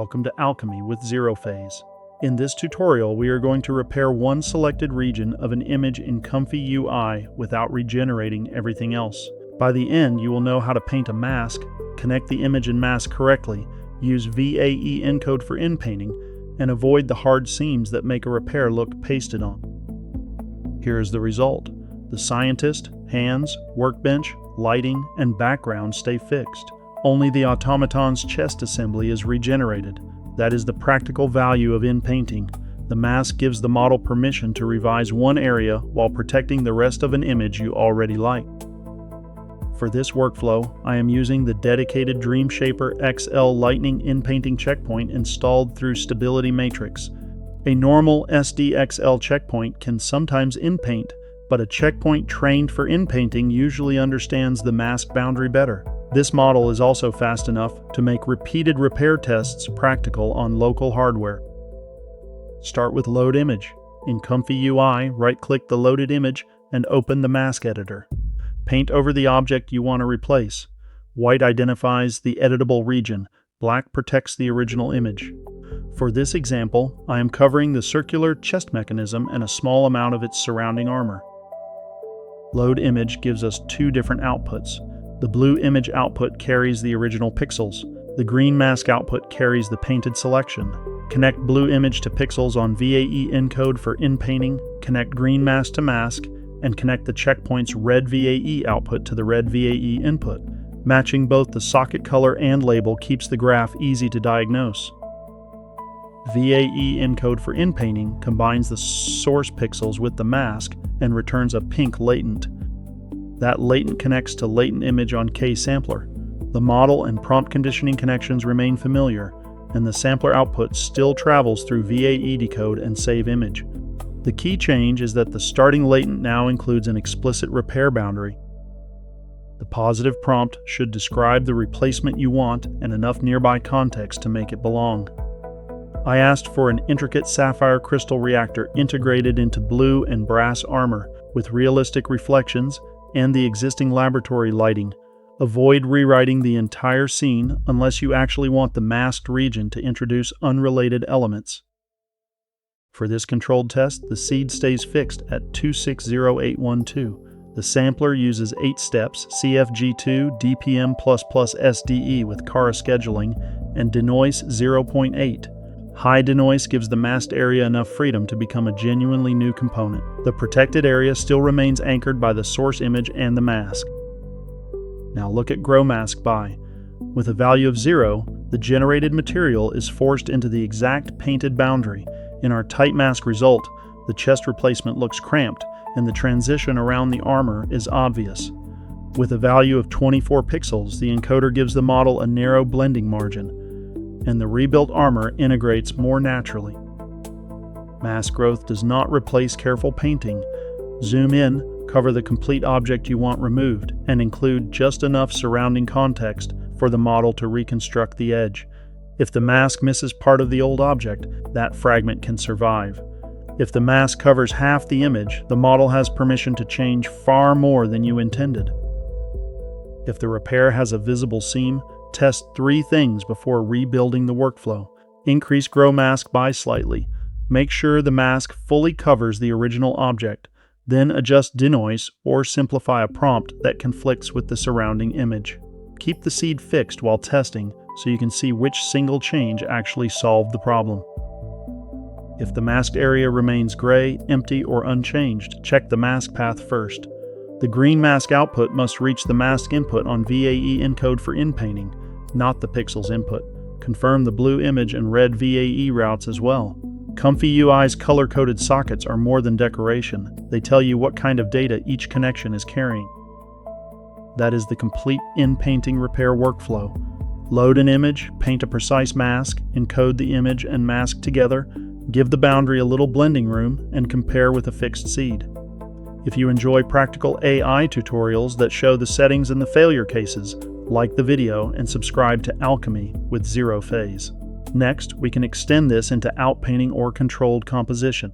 Welcome to Alchemy with Xerophayze. In this tutorial, we are going to repair one selected region of an image in ComfyUI without regenerating everything else. By the end, you will know how to paint a mask, connect the image and mask correctly, use VAE encode for inpainting, and avoid the hard seams that make a repair look pasted on. Here is the result. The scientist, hands, workbench, lighting, and background stay fixed. Only the automaton's chest assembly is regenerated. That is the practical value of inpainting. The mask gives the model permission to revise one area while protecting the rest of an image you already like. For this workflow, I am using the dedicated DreamShaper XL Lightning inpainting checkpoint installed through Stability Matrix. A normal SDXL checkpoint can sometimes inpaint, but a checkpoint trained for inpainting usually understands the mask boundary better. This model is also fast enough to make repeated repair tests practical on local hardware. Start with Load Image. In ComfyUI, right-click the loaded image and open the mask editor. Paint over the object you want to replace. White identifies the editable region. Black protects the original image. For this example, I am covering the circular chest mechanism and a small amount of its surrounding armor. Load Image gives us two different outputs. The blue image output carries the original pixels. The green mask output carries the painted selection. Connect blue image to pixels on VAE encode for inpainting, connect green mask to mask, and connect the checkpoint's red VAE output to the red VAE input. Matching both the socket color and label keeps the graph easy to diagnose. VAE encode for inpainting combines the source pixels with the mask and returns a pink latent. That latent connects to latent image on K-sampler. The model and prompt conditioning connections remain familiar, and the sampler output still travels through VAE decode and save image. The key change is that the starting latent now includes an explicit repair boundary. The positive prompt should describe the replacement you want and enough nearby context to make it belong. I asked for an intricate sapphire crystal reactor integrated into blue and brass armor with realistic reflections and the existing laboratory lighting. Avoid rewriting the entire scene unless you actually want the masked region to introduce unrelated elements. For this controlled test, the seed stays fixed at 260812. The sampler uses 8 steps, CFG2, DPM++ SDE with Cara scheduling, and denoise 0.8. High denoise gives the masked area enough freedom to become a genuinely new component. The protected area still remains anchored by the source image and the mask. Now look at Grow Mask By. With a value of 0, the generated material is forced into the exact painted boundary. In our tight mask result, the chest replacement looks cramped, and the transition around the armor is obvious. With a value of 24 pixels, the encoder gives the model a narrow blending margin, and the rebuilt armor integrates more naturally. Mask growth does not replace careful painting. Zoom in, cover the complete object you want removed, and include just enough surrounding context for the model to reconstruct the edge. If the mask misses part of the old object, that fragment can survive. If the mask covers half the image, the model has permission to change far more than you intended. If the repair has a visible seam, test 3 things before rebuilding the workflow. Increase Grow Mask By slightly. Make sure the mask fully covers the original object. Then adjust denoise or simplify a prompt that conflicts with the surrounding image. Keep the seed fixed while testing so you can see which single change actually solved the problem. If the masked area remains gray, empty, or unchanged, check the mask path first. The green mask output must reach the mask input on VAE encode for inpainting, not the pixels input. Confirm the blue image and red VAE routes as well. ComfyUI's color-coded sockets are more than decoration. They tell you what kind of data each connection is carrying. That is the complete inpainting repair workflow. Load an image, paint a precise mask, encode the image and mask together, give the boundary a little blending room, and compare with a fixed seed. If you enjoy practical AI tutorials that show the settings and the failure cases, like the video and subscribe to Alchemy with Xerophayze. Next, we can extend this into outpainting or controlled composition.